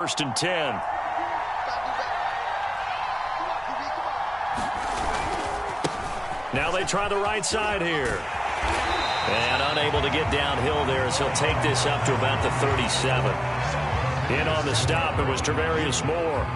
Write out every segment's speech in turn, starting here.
First and 10. Now they try the right side here. And unable to get downhill there as he'll take this up to about the 37. In on the stop, it was Travarius Moore.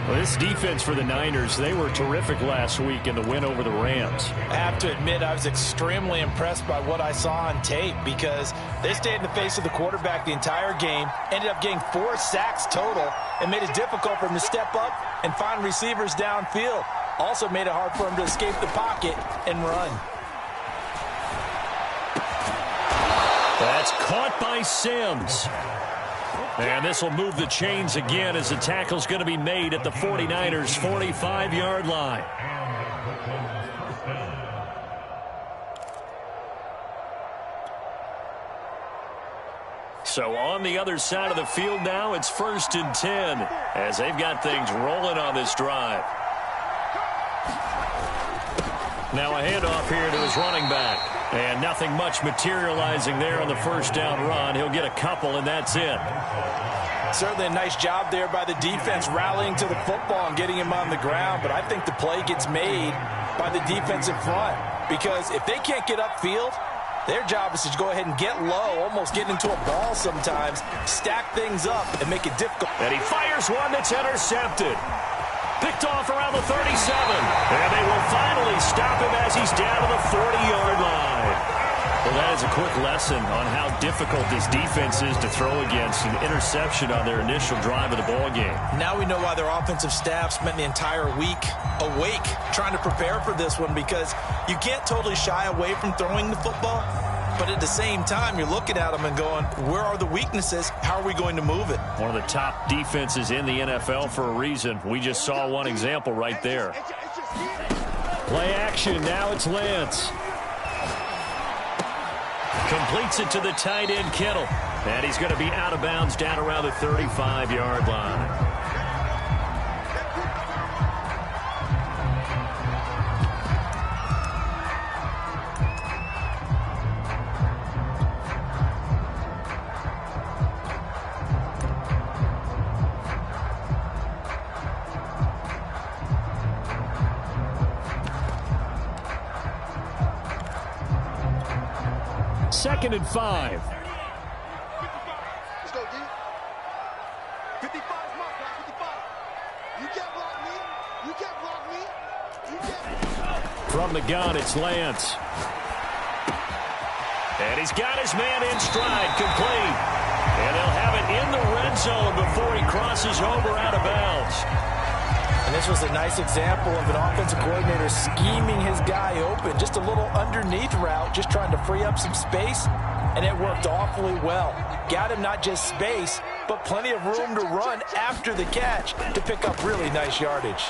Well, this defense for the Niners, they were terrific last week in the win over the Rams. I have to admit, I was extremely impressed by what I saw on tape because they stayed in the face of the quarterback the entire game, ended up getting 4 sacks total, and made it difficult for him to step up and find receivers downfield. Also made it hard for him to escape the pocket and run. That's caught by Sims. And this will move the chains again as the tackle's going to be made at the 49ers' 45-yard line. So on the other side of the field now, it's first and 10 as they've got things rolling on this drive. Now a handoff here to his running back. And nothing much materializing there on the first down run. He'll get a couple, and that's it. Certainly a nice job there by the defense rallying to the football and getting him on the ground. But I think the play gets made by the defense in front. Because if they can't get upfield, their job is to go ahead and get low, almost get into a ball sometimes, stack things up, and make it difficult. And he fires one that's intercepted. Picked off around the 37. And they will finally stop him as he's down to the 40-yard line. Well, that is a quick lesson on how difficult this defense is to throw against. An interception on their initial drive of the ball game. Now we know why their offensive staff spent the entire week awake trying to prepare for this one, because you can't totally shy away from throwing the football. But at the same time, you're looking at them and going, where are the weaknesses? How are we going to move it? One of the top defenses in the NFL for a reason. We just saw one example right there. Play action. Now it's Lance. Completes it to the tight end, Kittle. And he's going to be out of bounds down around the 35-yard line. Second and 5. Let's go, D. 55 is my guy, 55. You can't block me. You can't block me. You can't. From the gun, it's Lance. And he's got his man in stride, complete. And they'll have it in the red zone before he crosses over out of bounds. And this was a nice example of an offensive coordinator scheming his guy open. Just a little underneath route, just trying to free up some space, and it worked awfully well. Got him not just space, but plenty of room to run after the catch to pick up really nice yardage.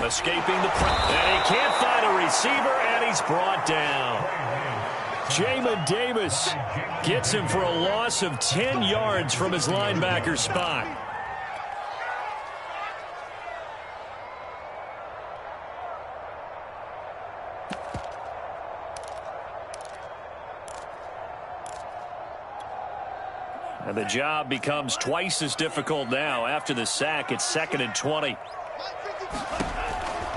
Escaping the press, and he can't find a receiver, and he's brought down. Jamin Davis gets him for a loss of 10 yards from his linebacker spot. And the job becomes twice as difficult now. After the sack, it's second and 20.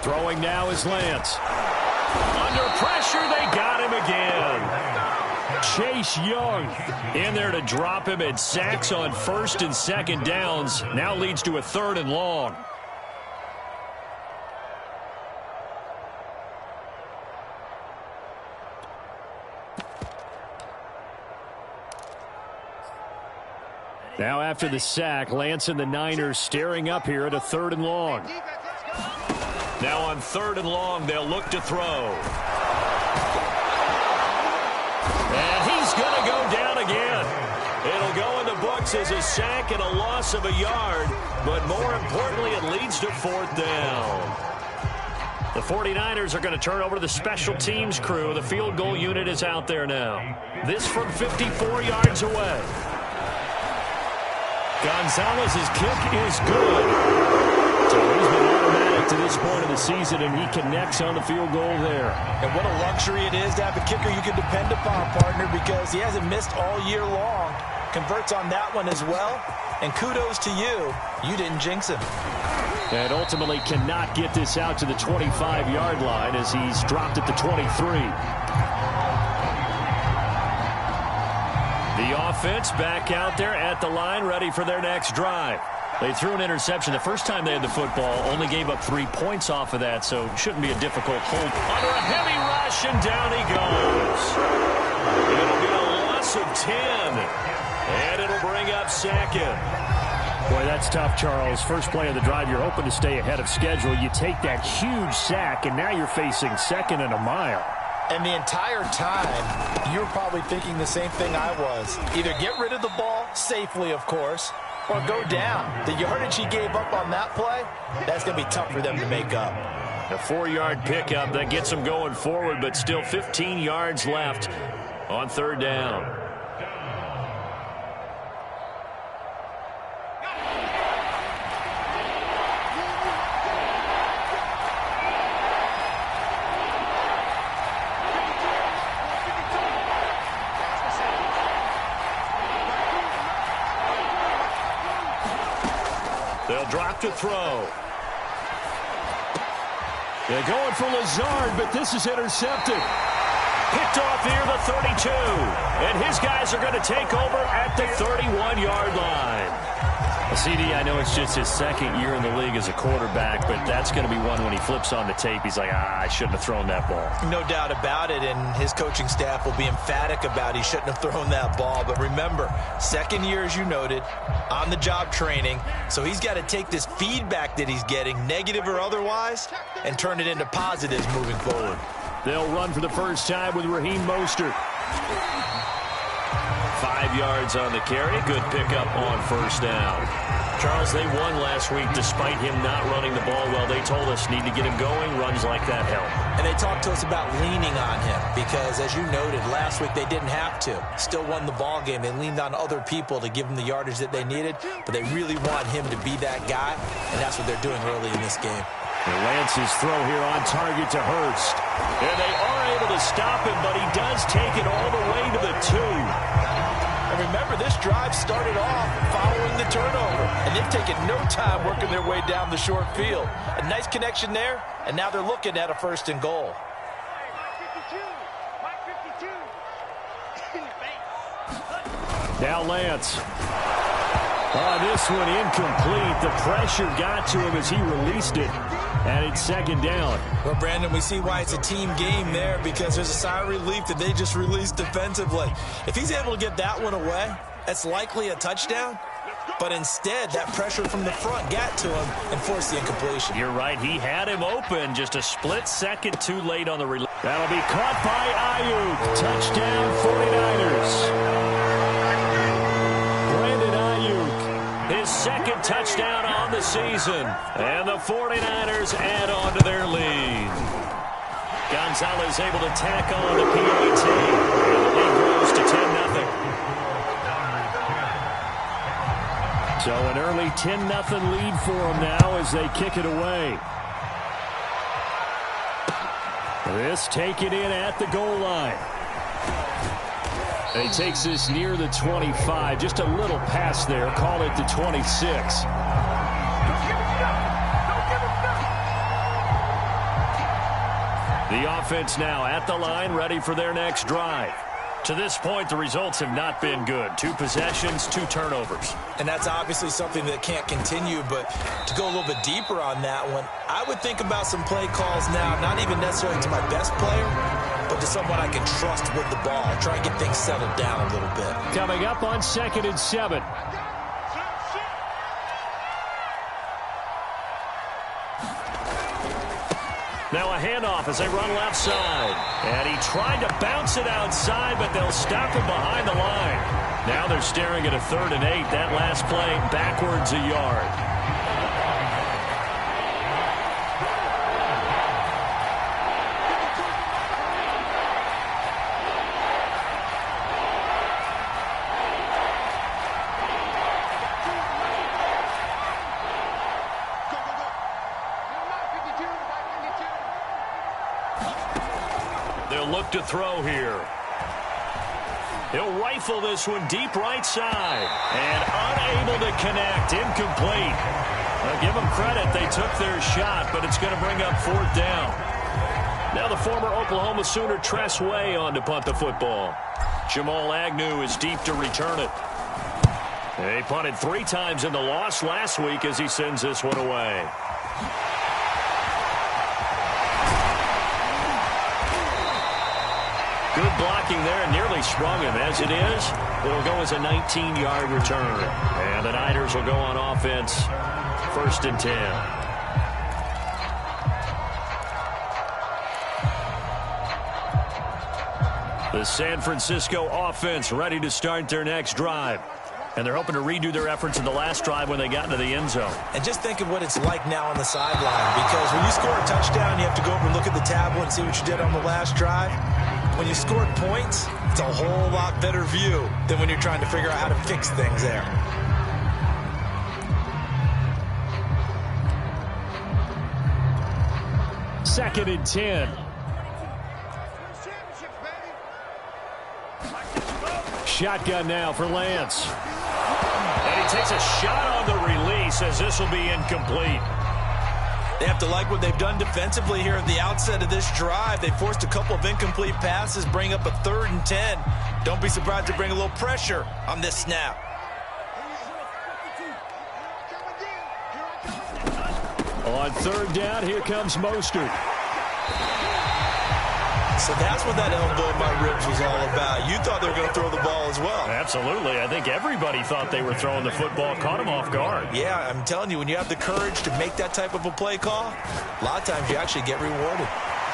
Throwing now is Lance. Under pressure, they got him again. Chase Young in there to drop him, and sacks on first and second downs. Now leads to a third and long. Now after the sack, Lance and the Niners staring up here at a third and long. Now on third and long, they'll look to throw. And he's going to go down again. It'll go in the books as a sack and a loss of a yard, but more importantly, it leads to fourth down. The 49ers are going to turn over to the special teams crew. The field goal unit is out there now. This from 54 yards away. Gonzalez's kick is good. So he's been automatic to this point of the season, and he connects on the field goal there. And what a luxury it is to have a kicker you can depend upon, partner, because he hasn't missed all year long. converts on that one as well. And kudos to you. You didn't jinx him. And ultimately cannot get this out to the 25-yard line as he's dropped at the 23. The offense back out there at the line, ready for their next drive. They threw an interception the first time they had the football, only gave up 3 points off of that, so shouldn't be a difficult hold. Under a heavy rush, and down he goes. It'll be a loss of 10, and it'll bring up second. Boy, that's tough, Charles. First play of the drive, you're hoping to stay ahead of schedule. You take that huge sack, and now you're facing 2nd and a mile. And the entire time, you're probably thinking the same thing I was. Either get rid of the ball, safely, of course, or go down. The yardage he gave up on that play, that's going to be tough for them to make up. A 4-yard pickup that gets them going forward, but still 15 yards left on 3rd down. They'll drop to throw. They're going for Lazard, but this is intercepted. Picked off near the 32. And his guys are going to take over at the 31-yard line. CD, I know it's just his 2nd year in the league as a quarterback, but that's going to be one when he flips on the tape. He's like, I shouldn't have thrown that ball. No doubt about it, and his coaching staff will be emphatic about he shouldn't have thrown that ball. But remember, 2nd year, as you noted, on-the-job training, so he's got to take this feedback that he's getting, negative or otherwise, and turn it into positives moving forward. They'll run for the first time with Raheem Mostert. 5 yards on the carry. Good pickup on 1st down. Charles, they won last week despite him not running the ball well. They told us need to get him going. Runs like that help. And they talked to us about leaning on him because, as you noted, last week they didn't have to. Still won the ball game. They leaned on other people to give them the yardage that they needed, but they really want him to be that guy, and that's what they're doing early in this game. And Lance's throw here on target to Hurst. And they are able to stop him, but he does take it all the way to the 2. And remember, this drive started off following the turnover, and they've taken no time working their way down the short field. A nice connection there, and now they're looking at a 1st and goal. Now Lance. This one incomplete. The pressure got to him as he released it, and it's 2nd down. Well, Brandon, we see why it's a team game there because there's a sigh of relief that they just released defensively. If he's able to get that one away, that's likely a touchdown. But instead, that pressure from the front got to him and forced the incompletion. You're right. He had him open. Just a split second too late on the release. That'll be caught by Ayuk. Touchdown 49ers. His 2nd touchdown on the season. And the 49ers add on to their lead. Gonzalez able to tack on the PAT. And the lead grows to 10-0. So an early 10-0 lead for them now as they kick it away. This taken in at the goal line. And he takes this near the 25. Just a little pass there. Call it the 26. The offense now at the line, ready for their next drive. To this point, the results have not been good. 2 possessions, 2 turnovers. And that's obviously something that can't continue, but to go a little bit deeper on that one, I would think about some play calls now, not even necessarily to my best player, but to someone I can trust with the ball. Try and get things settled down a little bit. Coming up on 2nd and 7. Now a handoff as they run left side. And he tried to bounce it outside, but they'll stop him behind the line. Now they're staring at a 3rd and 8. That last play backwards a yard. They'll look to throw here. He'll rifle this one deep right side. And unable to connect. Incomplete. Now give them credit. They took their shot, but it's going to bring up 4th down. Now the former Oklahoma Sooner Tress Way on to punt the football. Jamal Agnew is deep to return it. He punted 3 times in the loss last week as he sends this one away. Good blocking there and nearly sprung him. As it is, it'll go as a 19-yard return. And the Niners will go on offense. 1st and 10. The San Francisco offense ready to start their next drive. And they're hoping to redo their efforts in the last drive when they got into the end zone. And just think of what it's like now on the sideline. Because when you score a touchdown, you have to go over and look at the tablet and see what you did on the last drive. When you scored points, it's a whole lot better view than when you're trying to figure out how to fix things there. Second and 10. Shotgun now for Lance. And he takes a shot on the release as this will be incomplete. They have to like what they've done defensively here at the outset of this drive. They forced a couple of incomplete passes, bring up a 3rd and 10. Don't be surprised to bring a little pressure on this snap. On 3rd down, here comes Mostert. So that's what that elbow in my ribs was all about. You thought they were going to throw the ball as well. Absolutely. I think everybody thought they were throwing the football, caught him off guard. Yeah, I'm telling you, when you have the courage to make that type of a play call, a lot of times you actually get rewarded.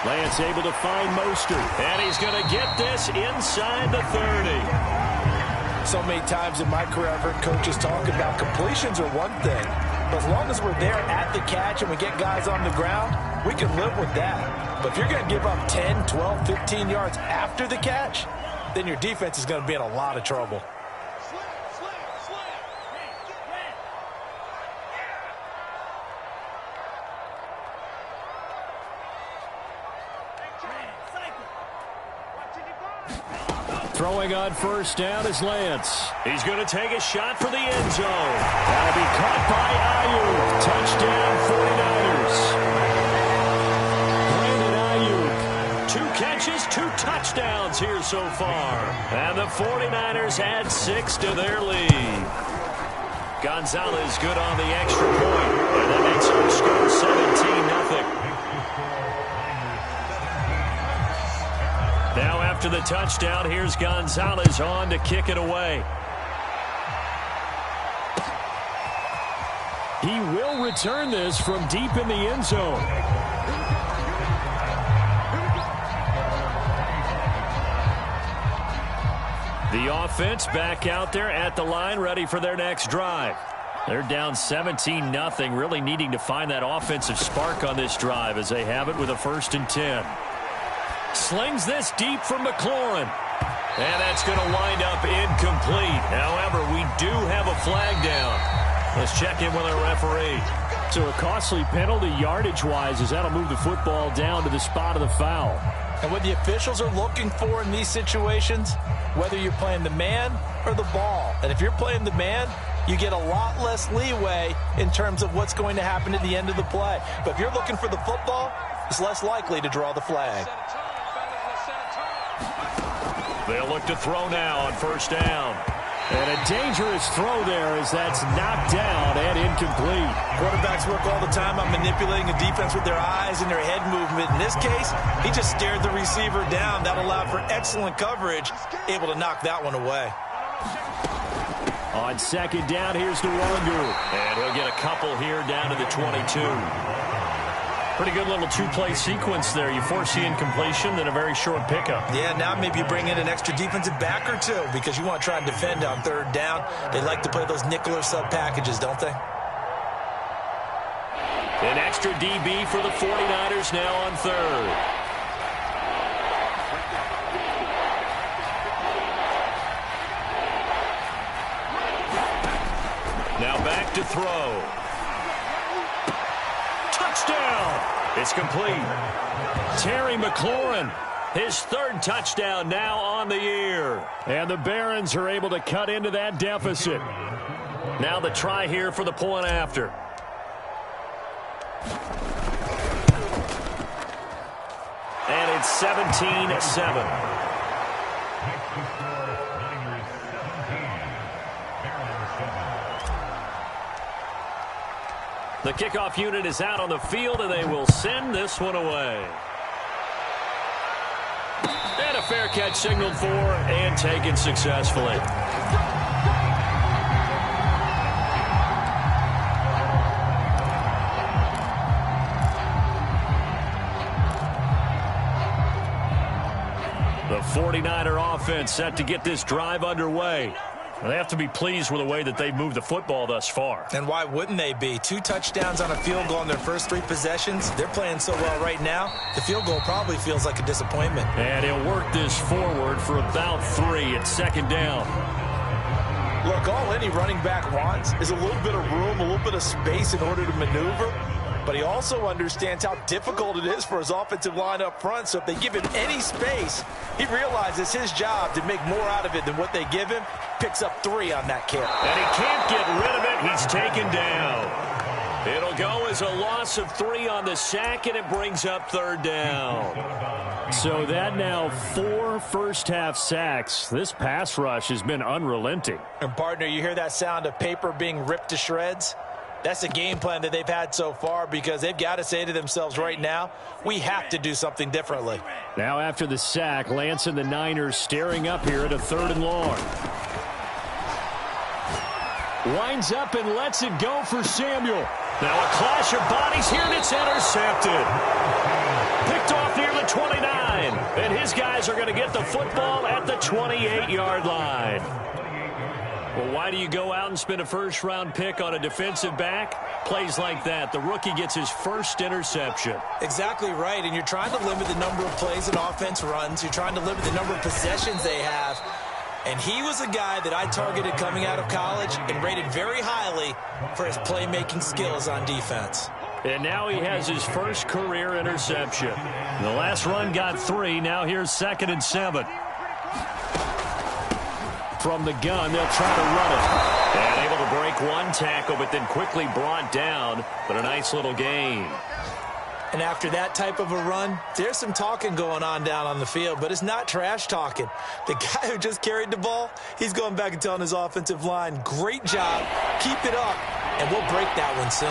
Lance able to find Mostert. And he's going to get this inside the 30. So many times in my career, I've heard coaches talk about completions are one thing. But as long as we're there at the catch and we get guys on the ground, we can live with that. But if you're going to give up 10, 12, 15 yards after the catch, then your defense is going to be in a lot of trouble. Throwing on 1st down is Lance. He's going to take a shot for the end zone. That'll be caught by Ayuk. Touchdown 49ers. 2 catches, 2 touchdowns here so far. And the 49ers add 6 to their lead. Gonzalez good on the extra point. And that makes our score 17-0. Now after the touchdown, here's Gonzalez on to kick it away. He will return this from deep in the end zone. The offense back out there at the line, ready for their next drive. They're down 17-0, really needing to find that offensive spark on this drive as they have it with a 1st and 10. Slings this deep from McLaurin. And that's going to wind up incomplete. However, we do have a flag down. Let's check in with our referee. So a costly penalty yardage-wise as that'll move the football down to the spot of the foul. And what the officials are looking for in these situations, whether you're playing the man or the ball. And if you're playing the man, you get a lot less leeway in terms of what's going to happen at the end of the play. But if you're looking for the football, it's less likely to draw the flag. They'll look to throw now on 1st down. And a dangerous throw there as that's knocked down and incomplete. Quarterbacks work all the time on manipulating a defense with their eyes and their head movement. In this case, he just stared the receiver down. That allowed for excellent coverage, able to knock that one away. On 2nd down, here's Newjr. And he'll get a couple here down to the 22. Pretty good little 2-play sequence there. You force the incompletion, then a very short pickup. Yeah, now maybe you bring in an extra defensive back or two because you want to try and defend on 3rd down. They like to play those nickel or sub packages, don't they? An extra DB for the 49ers now on 3rd. Now back to throw. Touchdown! It's complete. Terry McLaurin His third touchdown now on the year. And the Barons are able to cut into that deficit. Now the try here for the point after. And it's 17-7. The kickoff unit is out on the field, and they will send this one away. And a fair catch signaled for and taken successfully. The 49er offense set to get this drive underway. They have to be pleased with the way that they've moved the football thus far. And why wouldn't they be? 2 touchdowns on a field goal in their first 3 possessions. They're playing so well right now, the field goal probably feels like a disappointment. And he'll work this forward for about 3 at second down. Look, all any running back wants is a little bit of room, a little bit of space in order to maneuver. But he also understands how difficult it is for his offensive line up front. So if they give him any space, he realizes his job to make more out of it than what they give him. Picks up 3 on that carry. And he can't get rid of it. He's taken down. It'll go as a loss of 3 on the sack, and it brings up third down. So that now 4 first-half sacks. This pass rush has been unrelenting. And, partner, you hear that sound of paper being ripped to shreds? That's the game plan that they've had so far, because they've got to say to themselves right now, we have to do something differently. Now after the sack, Lance and the Niners staring up here at a 3rd and long. Winds up and lets it go for Samuel. Now a clash of bodies here, and it's intercepted. Picked off near the 29. And his guys are going to get the football at the 28-yard line. Well, why do you go out and spend a first-round pick on a defensive back? Plays like that. The rookie gets his first interception. Exactly right, and you're trying to limit the number of plays an offense runs. You're trying to limit the number of possessions they have. And he was a guy that I targeted coming out of college and rated very highly for his playmaking skills on defense. And now he has his first career interception. The last run got 3. Now here's 2nd and 7. From the gun, they'll try to run it. And able to break 1 tackle, but then quickly brought down. But a nice little gain. And after that type of a run, there's some talking going on down on the field, but it's not trash talking. The guy who just carried the ball, he's going back and telling his offensive line, great job, keep it up, and we'll break that one soon.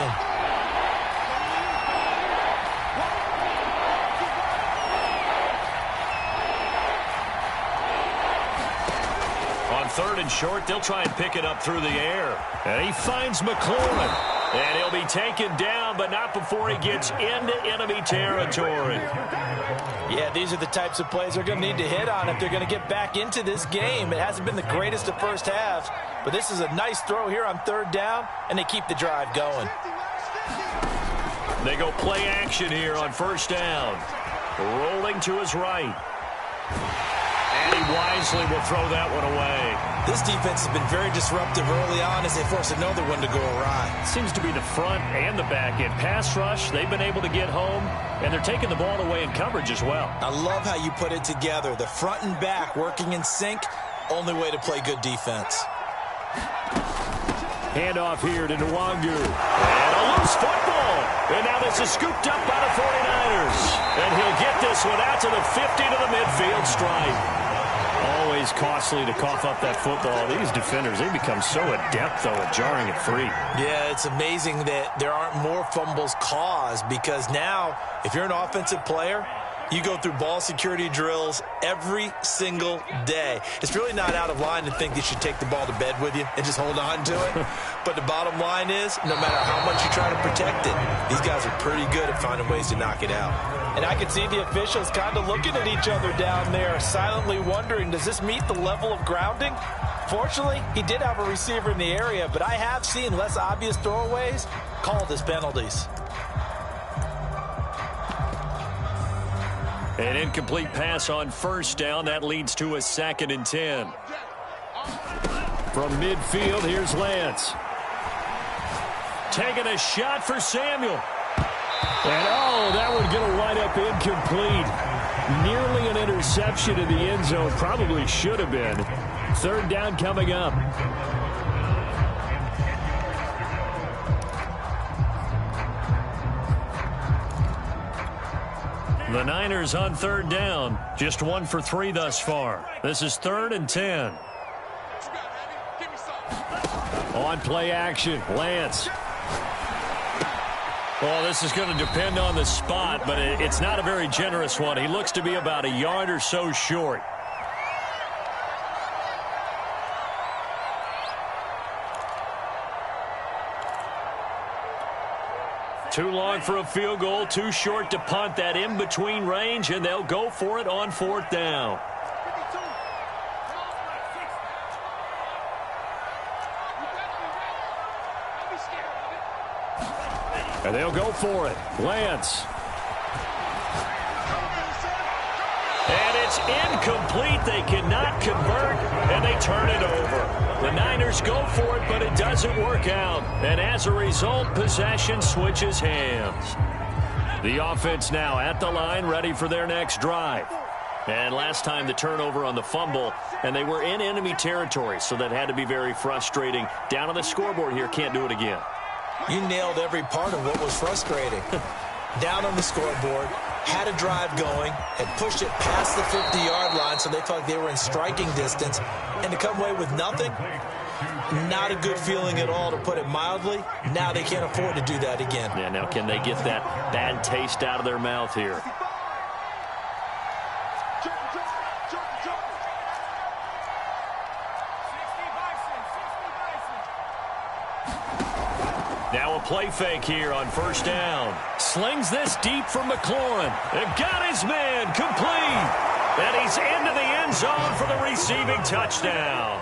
On 3rd and short, they'll try and pick it up through the air. And he finds McLaurin. And he'll be taken down, but not before he gets into enemy territory. Yeah, these are the types of plays they're going to need to hit on if they're going to get back into this game. It hasn't been the greatest of first halves, but this is a nice throw here on 3rd down, and they keep the drive going. They go play action here on 1st down. Rolling to his right. And he wisely will throw that one away. This defense has been very disruptive early on as they force another one to go awry. Seems to be the front and the back end. Pass rush, they've been able to get home, and they're taking the ball away in coverage as well. I love how you put it together. The front and back working in sync, only way to play good defense. Handoff here to Newjr. And a loose football. And now this is scooped up by the 49ers. And he'll get this one out to the 50 to the midfield stripe. Always costly to cough up that football. These defenders, they become so adept, though, at jarring it free. Yeah, it's amazing that there aren't more fumbles caused, because now, if you're an offensive player, you go through ball security drills every single day. It's really not out of line to think that you should take the ball to bed with you and just hold on to it. But the bottom line is, no matter how much you try to protect it, these guys are pretty good at finding ways to knock it out. And I can see the officials kind of looking at each other down there, silently wondering, does this meet the level of grounding? Fortunately, he did have a receiver in the area, but I have seen less obvious throwaways called as penalties. An incomplete pass on 1st down. That leads to a 2nd and 10. From midfield, here's Lance. Taking a shot for Samuel. And, oh, that one going to wind up incomplete. Nearly an interception in the end zone. Probably should have been. Third down coming up. The Niners on third down. Just 1 for 3 thus far. This is 3rd and 10. On play action, Lance. Well, this is going to depend on the spot, but it's not a very generous one. He looks to be about a yard or so short. Too long for a field goal, too short to punt. That in-between range, and they'll go for it on 4th down. And they'll go for it. Lance. And it's incomplete. They cannot convert, and they turn it over. The Niners go for it, but it doesn't work out. And as a result, possession switches hands. The offense now at the line, ready for their next drive. And last time the turnover on the fumble, and they were in enemy territory, so that had to be very frustrating. Down on the scoreboard here, can't do it again. You nailed every part of what was frustrating. Down on the scoreboard, had a drive going, had pushed it past the 50-yard line so they felt like they were in striking distance, and to come away with nothing, not a good feeling at all, to put it mildly. Now they can't afford to do that again. Yeah, now can they get that bad taste out of their mouth here? Now a play fake here on 1st down. Slings this deep for McLaurin. And got his man complete. And he's into the end zone for the receiving touchdown.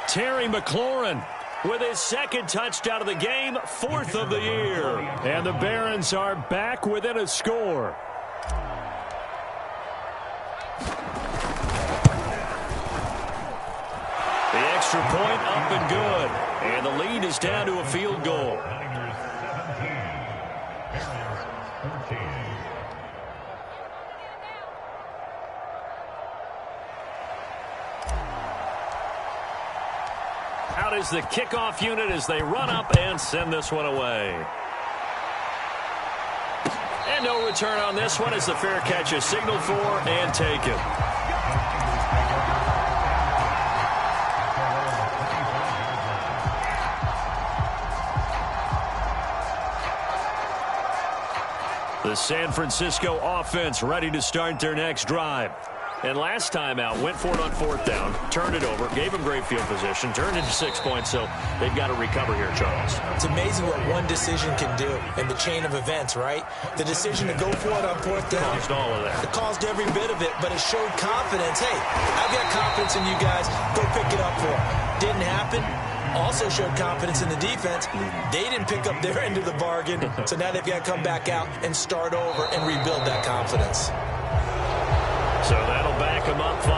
Terry McLaurin with his 2nd touchdown of the game, 4th of the year. And the Barons are back within a score. The extra point up and good. And the lead is down to a field goal. Out is the kickoff unit as they run up and send this one away. And no return on this one as the fair catch is signaled for and taken. The San Francisco offense ready to start their next drive. And last time out, went for it on 4th down, turned it over, gave them great field position, turned into 6 points, so they've got to recover here, Charles. It's amazing what one decision can do in the chain of events, right? The decision to go for it on 4th down. Caused all of that. It caused every bit of it, but it showed confidence. Hey, I've got confidence in you guys. Go pick it up for them. Didn't happen. Also showed confidence in the defense. They didn't pick up their end of the bargain, so now they've got to come back out and start over and rebuild that confidence. So that'll back them up 5.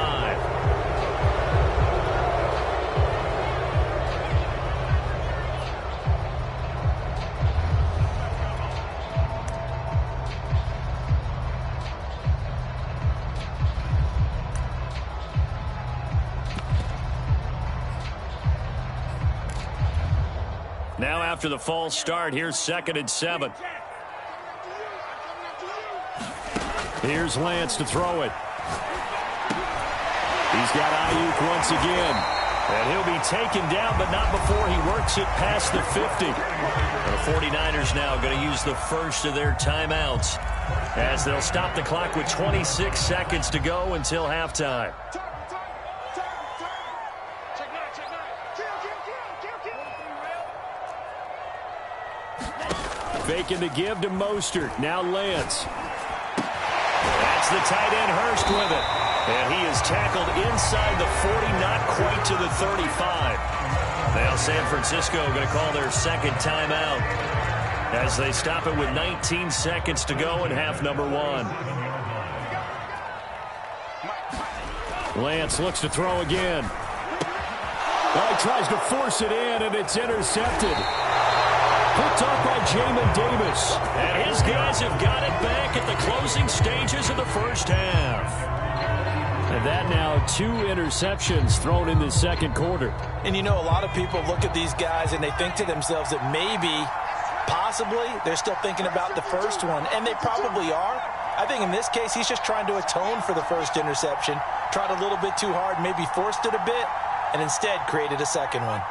Now after the false start, here's 2nd and 7. Here's Lance to throw it. He's got Ayuk once again. And he'll be taken down, but not before he works it past the 50. The 49ers now going to use the first of their timeouts as they'll stop the clock with 26 seconds to go until halftime. Faking the give to Mostert. Now Lance. That's the tight end Hurst with it. And he is tackled inside the 40, not quite to the 35. Now San Francisco going to call their 2nd timeout as they stop it with 19 seconds to go in half number 1. Lance looks to throw again. Well, he tries to force it in, and it's intercepted. Picked off by Jamin Davis. And his guys have got it back at the closing stages of the first half. And that now 2 interceptions thrown in the second quarter. And you know, a lot of people look at these guys and they think to themselves that maybe, possibly, they're still thinking about the first one. And they probably are. I think in this case, he's just trying to atone for the first interception. Tried a little bit too hard, maybe forced it a bit, and instead created a second one.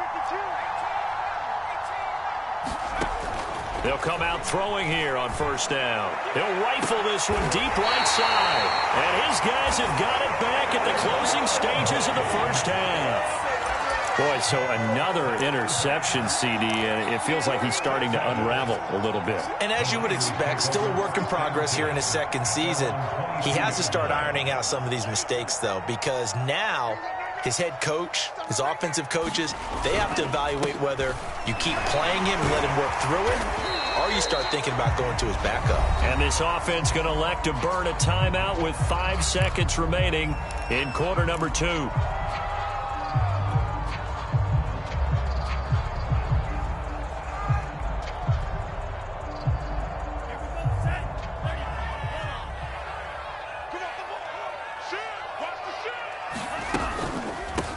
They'll come out throwing here on first down. He'll rifle this one deep right side. And his guys have got it back at the closing stages of the first half. Boy, so another interception, CD, and it feels like he's starting to unravel a little bit. And as you would expect, still a work in progress here in his second season. He has to start ironing out some of these mistakes, though, because now his head coach, his offensive coaches, they have to evaluate whether you keep playing him and let him work through it, or you start thinking about going to his backup. And this offense going to elect to burn a timeout with 5 seconds remaining in quarter number 2.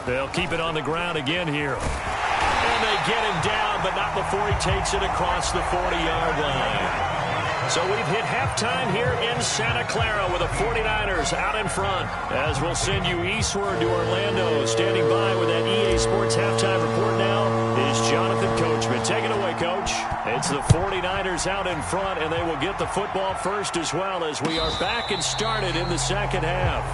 They'll keep it on the ground again here. And they get him down, but not before he takes it across the 40-yard line. So we've hit halftime here in Santa Clara with the 49ers out in front. As we'll send you eastward to Orlando. Standing by with that EA Sports halftime report now is Jonathan Coachman. Take it away, Coach. It's the 49ers out in front, and they will get the football first as well as we are back and started in the second half.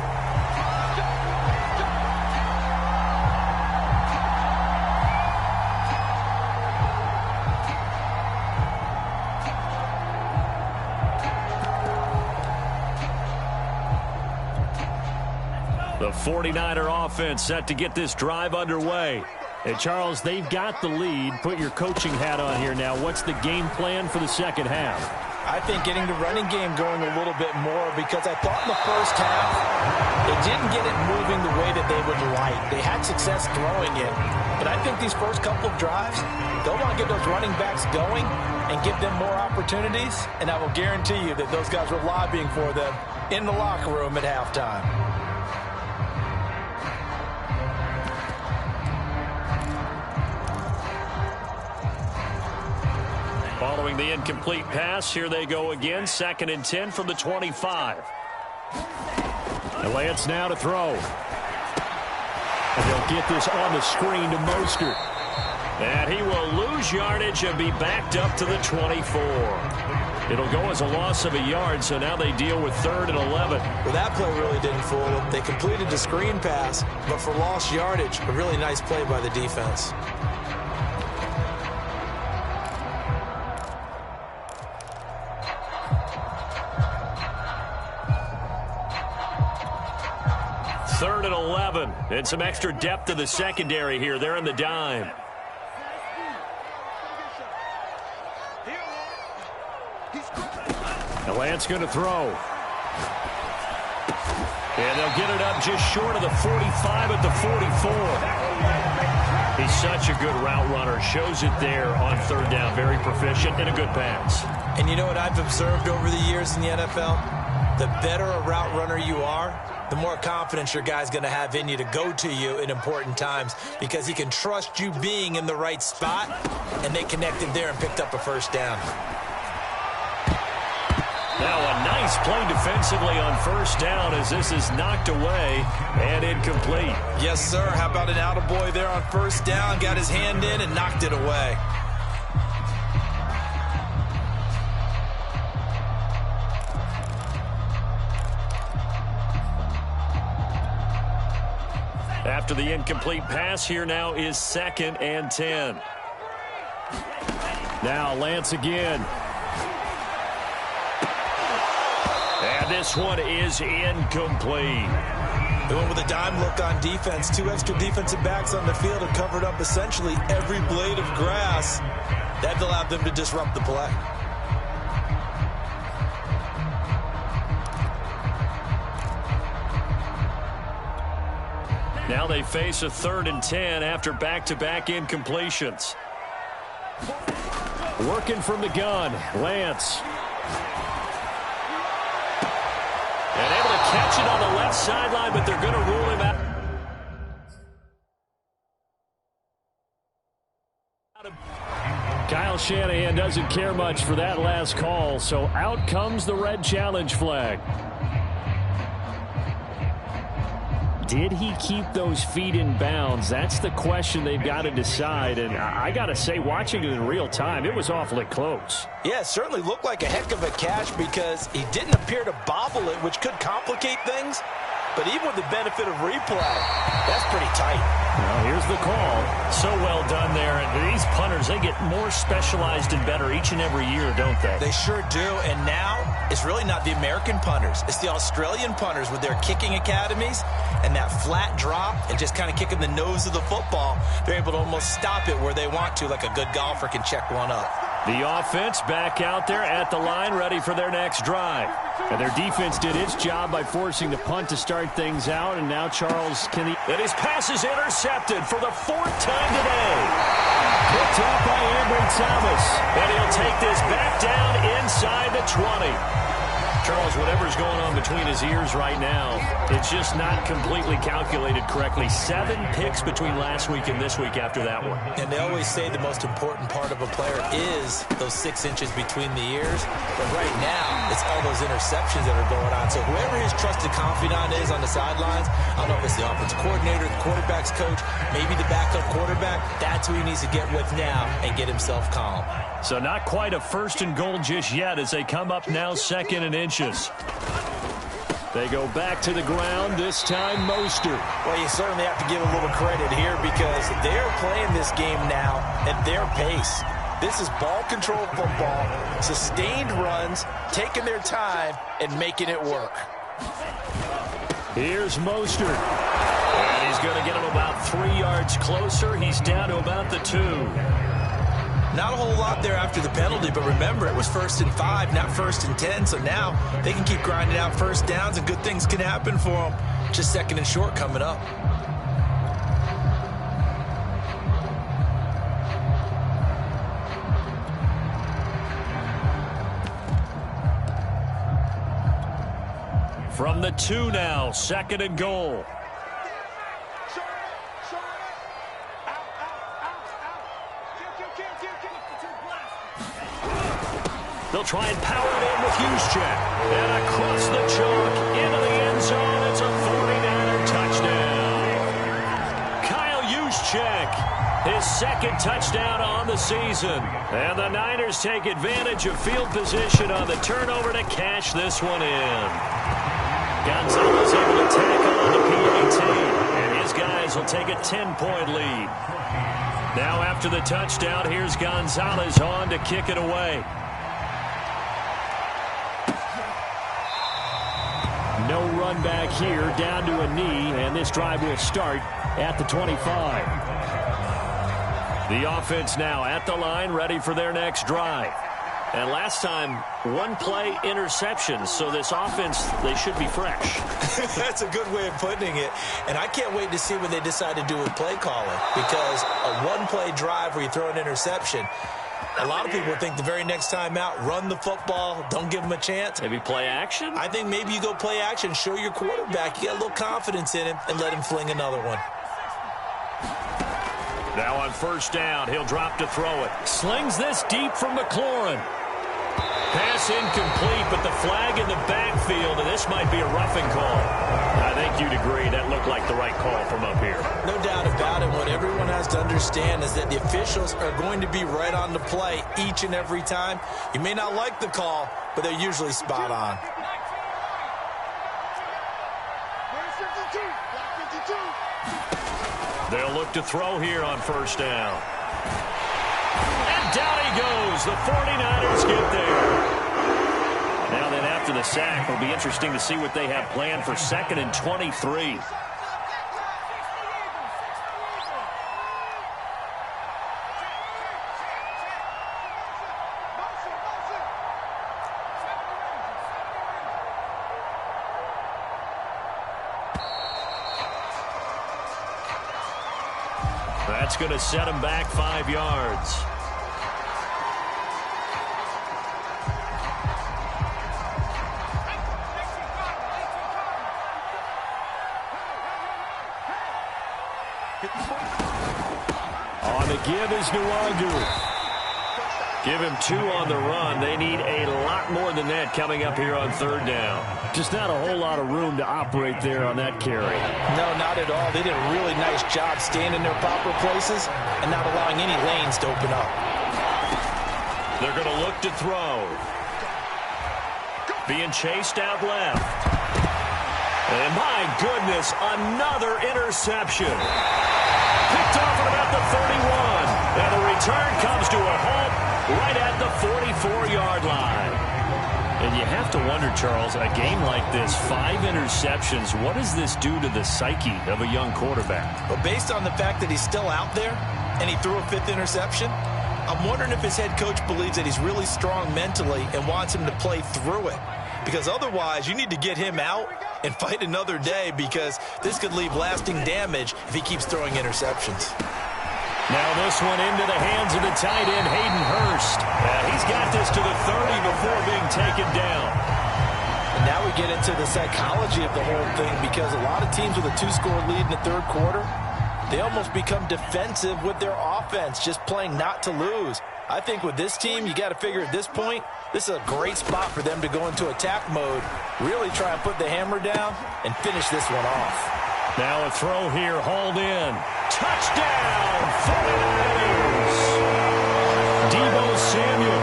The 49er offense set to get this drive underway. And, Charles, they've got the lead. Put your coaching hat on here now. What's the game plan for the second half? I think getting the running game going a little bit more, because I thought in the first half they didn't get it moving the way that they would like. They had success throwing it. But I think these first couple of drives, they'll want to get those running backs going and give them more opportunities. And I will guarantee you that those guys were lobbying for them in the locker room at halftime. Following the incomplete pass, here they go again. 2nd and 10 from the 25. And Lance now to throw. And they'll get this on the screen to Mostert. And he will lose yardage and be backed up to the 24. It'll go as a loss of a yard, so now they deal with 3rd and 11. Well, that play really didn't fool them. They completed the screen pass, but for lost yardage, a really nice play by the defense. Third and 11, and some extra depth to the secondary here. They're in the dime. And Lance going to throw. And they'll get it up just short of the 45 at the 44. He's such a good route runner. Shows it there on 3rd down. Very proficient and a good pass. And you know what I've observed over the years in the NFL? The better a route runner you are, the more confidence your guy's going to have in you to go to you in important times, because he can trust you being in the right spot, and they connected there and picked up a first down. Now a nice play defensively on first down as this is knocked away and incomplete. Yes, sir. How about an attaboy there on first down? Got his hand in and knocked it away. After the incomplete pass, here now is 2nd and 10. Now Lance again. And this one is incomplete. They went with a dime look on defense. 2 extra defensive backs on the field and covered up essentially every blade of grass. That allowed them to disrupt the play. Now they face a 3rd and 10 after back-to-back incompletions. Working from the gun, Lance. And able to catch it on the left sideline, but they're going to rule him out. Kyle Shanahan doesn't care much for that last call, so out comes the red challenge flag. Did he keep those feet in bounds? That's the question they've got to decide. And I got to say, watching it in real time, it was awfully close. Yeah, it certainly looked like a heck of a catch because he didn't appear to bobble it, which could complicate things. But even with the benefit of replay, that's pretty tight. Well, here's the call. So well done there. And these punters, they get more specialized and better each and every year, don't they? They sure do. And now it's really not the American punters. It's the Australian punters with their kicking academies and that flat drop and just kind of kicking the nose of the football. They're able to almost stop it where they want to, like a good golfer can check one up. The offense back out there at the line, ready for their next drive. And their defense did its job by forcing the punt to start things out. And now Charles Kinney. And his pass is intercepted for the 4th time today. Picked up by Ambry Thomas. And he'll take this back down inside the 20. Charles, whatever's going on between his ears right now, it's just not completely calculated correctly. 7 picks between last week and this week after that one. And they always say the most important part of a player is those 6 inches between the ears. But right now, it's all those interceptions that are going on. So whoever his trusted confidant is on the sidelines, I don't know if it's the offensive coordinator, the quarterback's coach, maybe the backup quarterback, that's who he needs to get with now and get himself calm. So not quite a 1st and goal just yet as they come up now 2nd and inches. They go back to the ground, this time Mostert. Well, you certainly have to give a little credit here because they're playing this game now at their pace. This is ball control football, sustained runs, taking their time and making it work. Here's Mostert. And he's going to get him about 3 yards closer. He's down to about the 2. Not a whole lot there after the penalty, but remember, it was 1st and 5, not 1st and 10, so now they can keep grinding out first downs and good things can happen for them. Just 2nd and short coming up. From the 2 now, 2nd and goal. They'll try and power it in with Juszczyk. And across the chalk into the end zone. It's a 49er touchdown. Kyle Juszczyk, his 2nd touchdown on the season. And the Niners take advantage of field position on the turnover to cash this one in. Gonzalez able to tackle on the PAT. And his guys will take a 10-point lead. Now after the touchdown, here's Gonzalez on to kick it away. No run back here, down to a knee, and this drive will start at the 25. The offense now at the line, ready for their next drive. And last time, 1-play interception, so this offense, they should be fresh. That's a good way of putting it. And I can't wait to see what they decide to do with play calling, because a 1-play drive where you throw an interception, a lot of people think the very next time out, run the football, don't give them a chance. Maybe play action? I think maybe you go play action, show your quarterback, you got a little confidence in him, and let him fling another one. Now on 1st down, he'll drop to throw it. Slings this deep from McLaurin. Pass incomplete, but the flag in the backfield, and this might be a roughing call. I think you'd agree that looked like the right call from up here. No doubt about it. What everyone has to understand is that the officials are going to be right on the play each and every time. You may not like the call, but they're usually spot on. They'll look to throw here on 1st down. And down he goes. The 49ers get there. Now then, after the sack, it'll be interesting to see what they have planned for 2nd and 23. That's going to set him back 5 yards. the give is Newjr. Give him 2 on the run. They need a lot more than that coming up here on 3rd down. Just not a whole lot of room to operate there on that carry. No, not at all. They did a really nice job staying in their proper places and not allowing any lanes to open up. They're going to look to throw. Being chased out left. And my goodness, another interception. Picked off at about the 31. And the return comes to a halt right at the 44-yard line. And you have to wonder, Charles, a game like this, 5 interceptions, what does this do to the psyche of a young quarterback? But based on the fact that he's still out there and he threw a 5th interception, I'm wondering if his head coach believes that he's really strong mentally and wants him to play through it. Because otherwise, you need to get him out and fight another day, because this could leave lasting damage if he keeps throwing interceptions. Now this one into the hands of the tight end, Hayden Hurst. He's got this to the 30 before being taken down. And now we get into the psychology of the whole thing, because a lot of teams with a 2-score lead in the 3rd quarter, they almost become defensive with their offense, just playing not to lose. I think with this team, you got to figure at this point, this is a great spot for them to go into attack mode, really try and put the hammer down and finish this one off. Now a throw here, hauled in. Touchdown, 49ers! Deebo Samuel,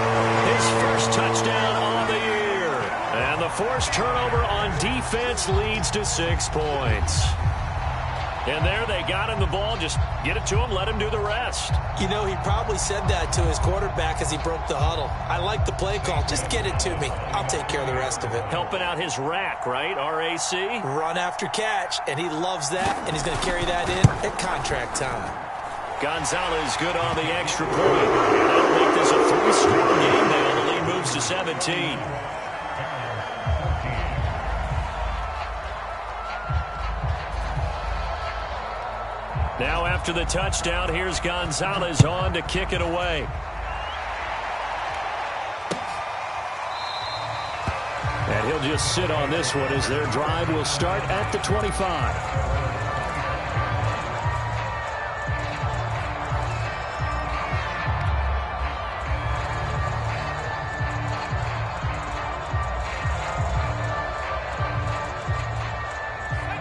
his first touchdown on the year. And the forced turnover on defense leads to 6 points. And there they got him the ball. Just get it to him, let him do the rest. You know, he probably said that to his quarterback as he broke the huddle. I like the play call. Just get it to me. I'll take care of the rest of it. Helping out his rack, right? RAC? Run after catch, and he loves that, and he's going to carry that in at contract time. Gonzalez good on the extra point. That'll make this a 3-score game now. The lead moves to 17. Now after the touchdown, here's Gonzalez on to kick it away. And he'll just sit on this one as their drive will start at the 25.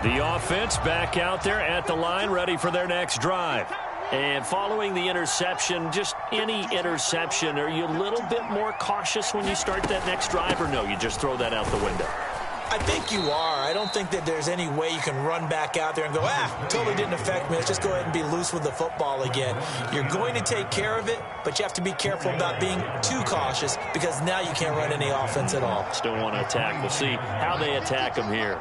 The offense back out there at the line, ready for their next drive. And following the interception, just any interception, are you a little bit more cautious when you start that next drive, or no, you just throw that out the window? I think you are. I don't think that there's any way you can run back out there and go, totally didn't affect me. Let's just go ahead and be loose with the football again. You're going to take care of it, but you have to be careful about being too cautious, because now you can't run any offense at all. Still want to attack. We'll see how they attack them here.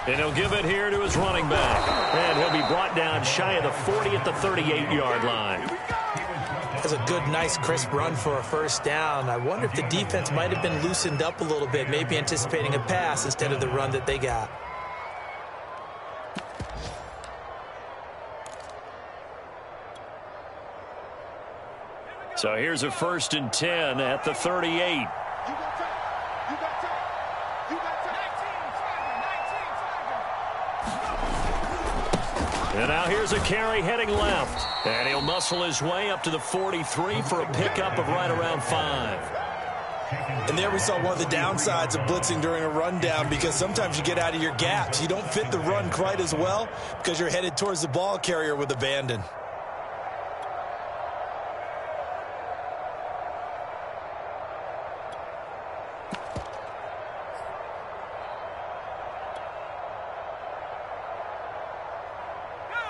And he'll give it here to his running back. And he'll be brought down shy of the 40 at the 38-yard line. That's a good, nice, crisp run for a first down. I wonder if the defense might have been loosened up a little bit, maybe anticipating a pass instead of the run that they got. So here's a 1st and 10 at the 38. And now here's a carry heading left. And he'll muscle his way up to the 43 for a pickup of right around 5. And there we saw one of the downsides of blitzing during a rundown, because sometimes you get out of your gaps. You don't fit the run quite as well because you're headed towards the ball carrier with abandon.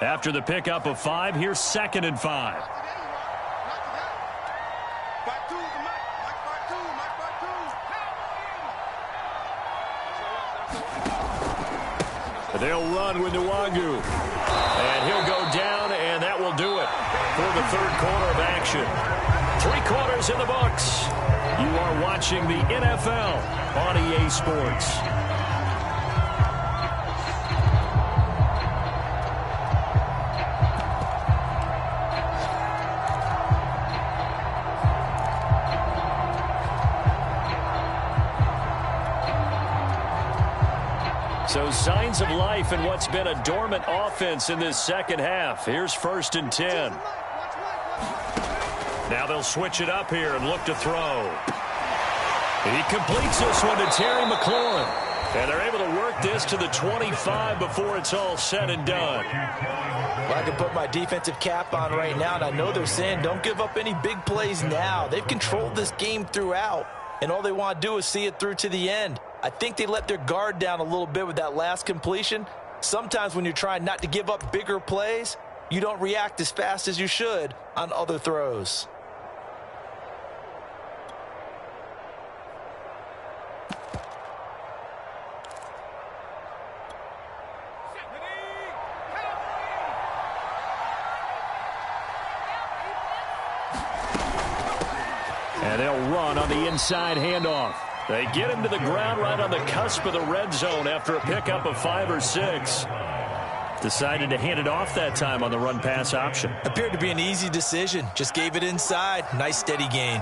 After the pickup of 5, here's 2nd and 5. They'll run with Newjr. And he'll go down, and that will do it for the 3rd quarter of action. 3 quarters in the books. You are watching the NFL on EA Sports. So signs of life in what's been a dormant offense in this second half. Here's 1st and 10. Now they'll switch it up here and look to throw. He completes this one to Terry McLaurin. And they're able to work this to the 25 before it's all said and done. Well, I can put my defensive cap on right now, and I know they're saying don't give up any big plays now. They've controlled this game throughout, and all they want to do is see it through to the end. I think they let their guard down a little bit with that last completion. Sometimes when you're trying not to give up bigger plays, you don't react as fast as you should on other throws. And they'll run on the inside handoff. They get him to the ground right on the cusp of the red zone after a pickup of 5 or 6. Decided to hand it off that time on the run-pass option. Appeared to be an easy decision. Just gave it inside. Nice steady gain.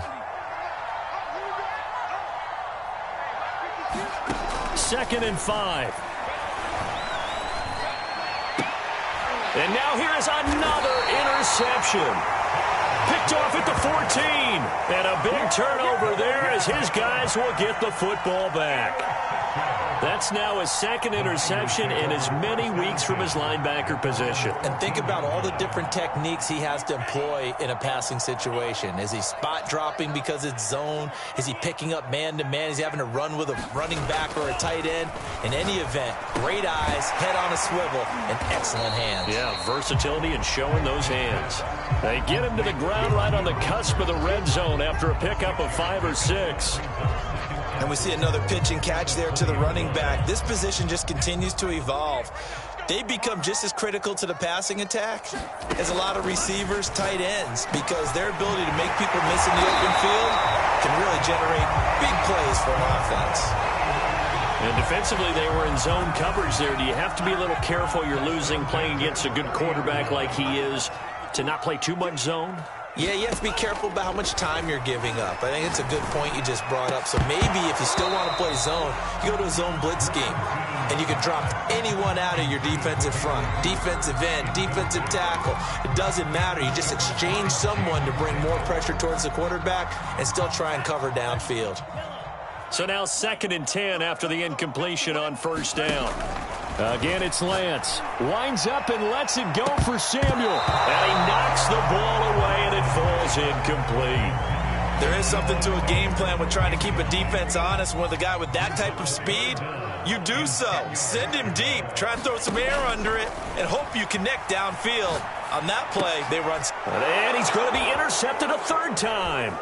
2nd and 5. And now here is another interception. Picked off at the 14. And a big turnover there as his guys will get the football back. That's now his 2nd interception in as many weeks from his linebacker position. And think about all the different techniques he has to employ in a passing situation. Is he spot dropping because it's zone? Is he picking up man-to-man? Is he having to run with a running back or a tight end? In any event, great eyes, head on a swivel, and excellent hands. Yeah, versatility and showing those hands. They get him to the ground right on the cusp of the red zone after a pickup of 5 or 6. And we see another pitch and catch there to the running back. This position just continues to evolve. They become just as critical to the passing attack as a lot of receivers, tight ends, because their ability to make people miss in the open field can really generate big plays for an offense. And defensively, they were in zone coverage there. Do you have to be a little careful? You're losing playing against a good quarterback like he is to not play too much zone? Yeah, you have to be careful about how much time you're giving up. I think it's a good point you just brought up. So maybe if you still want to play zone, you go to a zone blitz scheme, and you can drop anyone out of your defensive front, defensive end, defensive tackle. It doesn't matter. You just exchange someone to bring more pressure towards the quarterback and still try and cover downfield. So now 2nd and 10 after the incompletion on 1st down. Again, it's Lance. Winds up and lets it go for Samuel. And he knocks the ball away, and it falls incomplete. There is something to a game plan with trying to keep a defense honest. With a guy with that type of speed, you do so. Send him deep. Try and throw some air under it and hope you connect downfield. On that play, they run. And he's going to be intercepted a 3rd time.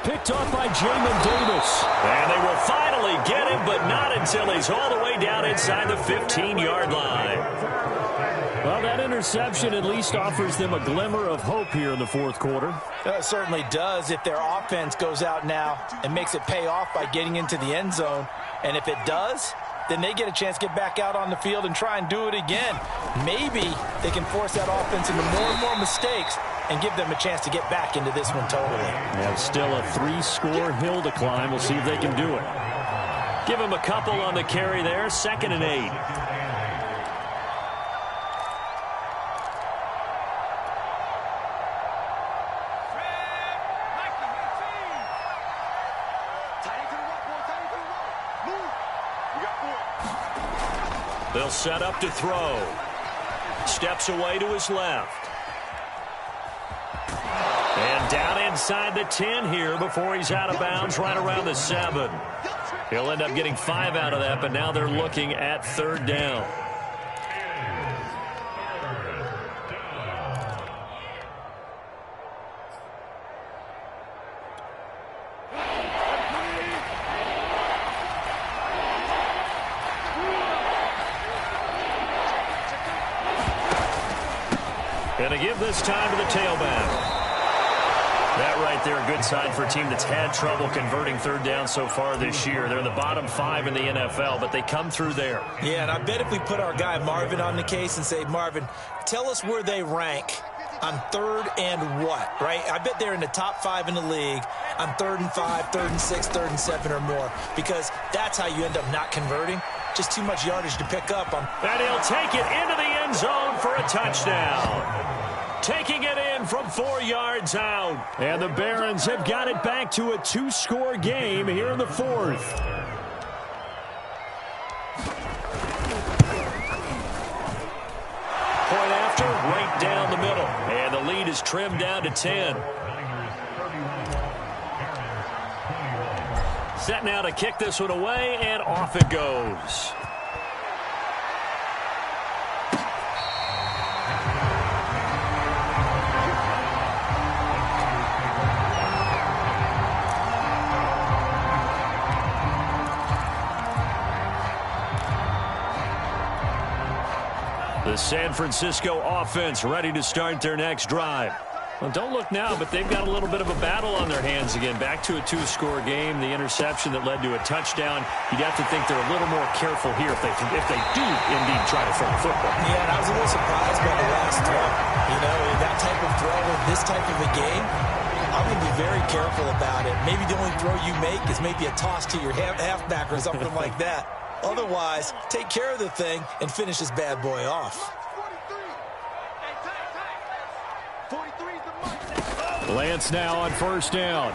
Picked off by Jamin Davis. And they will finally get him, but not until he's all the way down inside the 15-yard line. Well, that interception at least offers them a glimmer of hope here in the 4th quarter. It certainly does if their offense goes out now and makes it pay off by getting into the end zone. And if it does, then they get a chance to get back out on the field and try and do it again. Maybe they can force that offense into more and more mistakes and give them a chance to get back into this one totally. They have still a 3-score hill to climb. We'll see if they can do it. Give him a couple on the carry there. 2nd and 8. They'll set up to throw. Steps away to his left. And down inside the 10 here before he's out of bounds right around the 7. He'll end up getting 5 out of that, but now they're looking at 3rd down. And to give this time to the tailback. That right there, a good sign for a team that's had trouble converting 3rd down so far this year. They're in the bottom 5 in the NFL, but they come through there. Yeah, and I bet if we put our guy Marvin on the case and say, Marvin, tell us where they rank on 3rd and what, right? I bet they're in the top 5 in the league on 3rd and 5, 3rd and 6, 3rd and 7 or more, because that's how you end up not converting. just too much yardage to pick up. And he'll take it into the end zone for a touchdown. Taking it in from 4 yards out. And the Barons have got it back to a 2-score game here in the 4th. Point after, right down the middle. And the lead is trimmed down to 10. Set now to kick this one away, and off it goes. The San Francisco offense ready to start their next drive. Well, don't look now, but they've got a little bit of a battle on their hands again. Back to a 2-score game. The interception that led to a touchdown. You'd have to think they're a little more careful here if they do indeed try to throw the football. Yeah, and I was a little surprised by the last throw. You know, that type of throw in this type of a game, I'm going to be very careful about it. Maybe the only throw you make is maybe a toss to your halfback or something like that. Otherwise, take care of the thing and finish this bad boy off. Lance now on first down.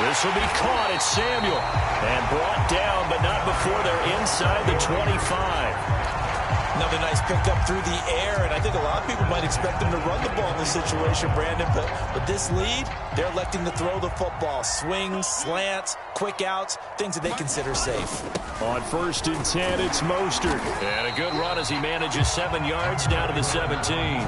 This will be caught. It's Samuel. And brought down, but not before they're inside the 25. Another nice pickup through the air, and I think a lot of people might expect them to run the ball in this situation, Brandon, but with this lead, they're electing to throw the football. Swings, slants, quick outs, things that they consider safe. On 1st and 10, it's Mostert. And a good run as he manages 7 yards down to the 17.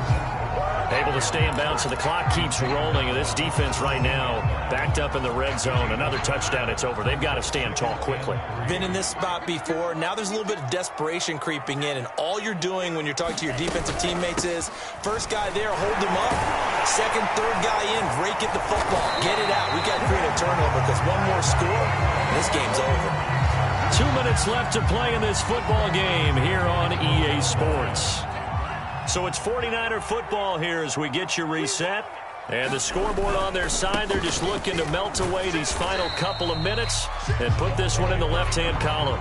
Able to stay in bounds, so the clock keeps rolling, and this defense right now backed up in the red zone. Another touchdown, it's over. They've got to stand tall quickly. Been in this spot before. Now there's a little bit of desperation creeping in, and all you're doing when you're talking to your defensive teammates is, first guy there, hold them up. Second, third guy in, break it the football. Get it out. We got to create a turnover because one more score, and this game's over. 2 minutes left to play in this football game here on EA Sports. So it's 49er football here as we get you reset. And the scoreboard on their side, they're just looking to melt away these final couple of minutes and put this one in the left-hand column.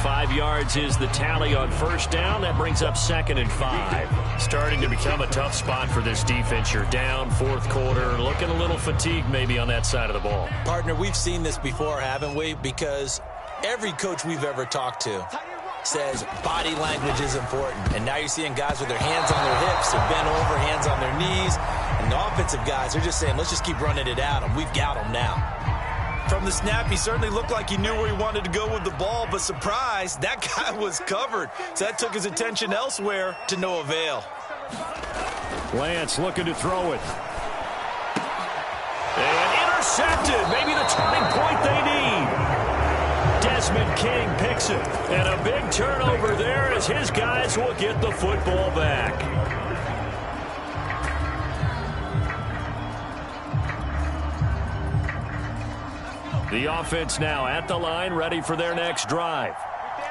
5 yards is the tally on first down. That brings up 2nd and 5. Starting to become a tough spot for this defense. You're down 4th quarter, looking a little fatigued maybe on that side of the ball. Partner, we've seen this before, haven't we? Because every coach we've ever talked to says body language is important. And now you're seeing guys with their hands on their hips, they're bent over, hands on their knees. And the offensive guys are just saying, let's just keep running it at them. We've got them now. From the snap, he certainly looked like he knew where he wanted to go with the ball, but surprise, that guy was covered. So that took his attention elsewhere to no avail. Lance looking to throw it. And intercepted. Maybe the turning point they need. Desmond King picks it. And a big turnover there as his guys will get the football back. The offense now at the line, ready for their next drive.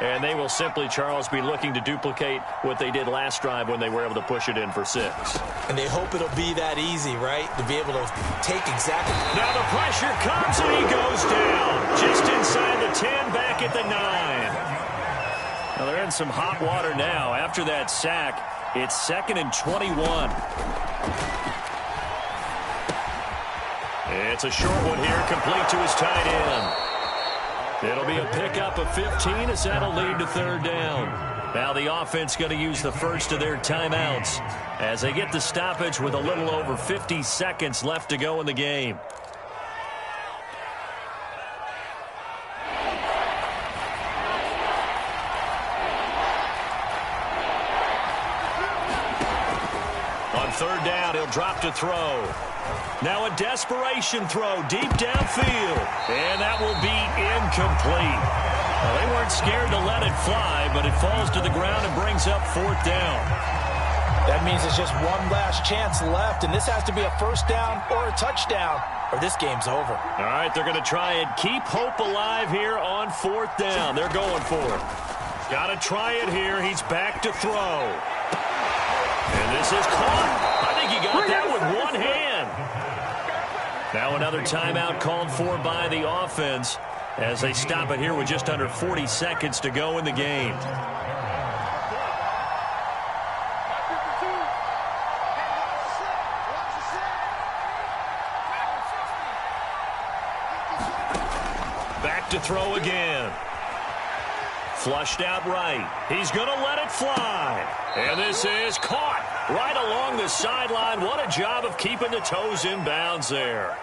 And they will simply, Charles, be looking to duplicate what they did last drive when they were able to push it in for 6. And they hope it'll be that easy, right? To be able to take exactly. Now the pressure comes and he goes down. Just inside the 10, back at the 9. Now they're in some hot water now. After that sack, it's 2nd and 21. It's a short one here, complete to his tight end. It'll be a pickup of 15 as that'll lead to 3rd down. Now the offense going to use the first of their timeouts as they get the stoppage with a little over 50 seconds left to go in the game. On 3rd down, he'll drop to throw. Now a desperation throw deep downfield. And that will be incomplete. Well, they weren't scared to let it fly, but it falls to the ground and brings up 4th down. That means it's just one last chance left, and this has to be a first down or a touchdown, or this game's over. All right, they're going to try and keep hope alive here on 4th down. They're going for it. Got to try it here. He's back to throw. And this is caught. I think he got that with one hand. Now another timeout called for by the offense as they stop it here with just under 40 seconds to go in the game. Back to throw again. Flushed out right. He's going to let it fly. And this is caught right along the sideline. What a job of keeping the toes in bounds there.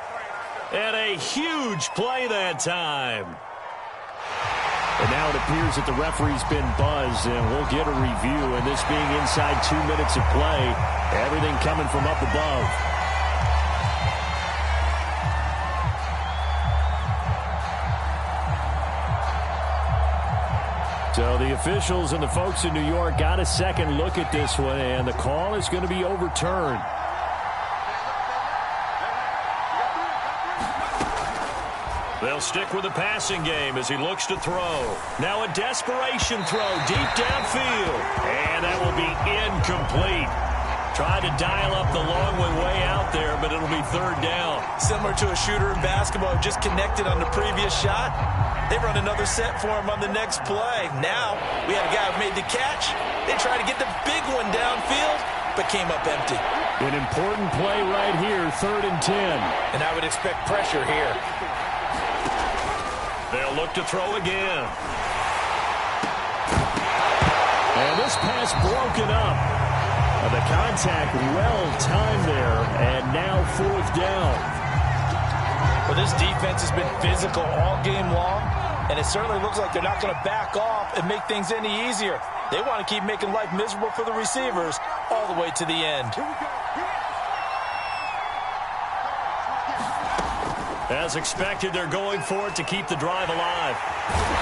And a huge play that time. And now it appears that the referee's been buzzed, and we'll get a review. And this being inside 2 minutes of play, everything coming from up above. So the officials and the folks in New York got a second look at this one, and the call is going to be overturned. They'll stick with the passing game as he looks to throw. Now a desperation throw deep downfield. And that will be incomplete. Tried to dial up the long way out there, but it'll be third down. Similar to a shooter in basketball, just connected on the previous shot. They run another set for him on the next play. Now we had a guy who made the catch. They tried to get the big one downfield, but came up empty. An important play right here, 3rd and 10. And I would expect pressure here. They'll look to throw again. And this pass broken up. The contact well-timed there, and now 4th down. Well, this defense has been physical all game long, and it certainly looks like they're not going to back off and make things any easier. They want to keep making life miserable for the receivers all the way to the end. As expected, they're going for it to keep the drive alive.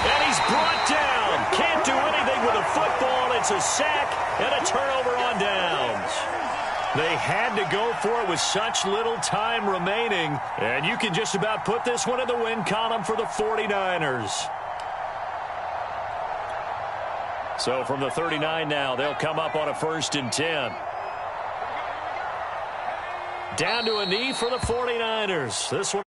And he's brought down. Can't do anything with a football. It's a sack and a turnover on downs. They had to go for it with such little time remaining. And you can just about put this one in the win column for the 49ers. So from the 39 now, they'll come up on a 1st and 10. Down to a knee for the 49ers. This one.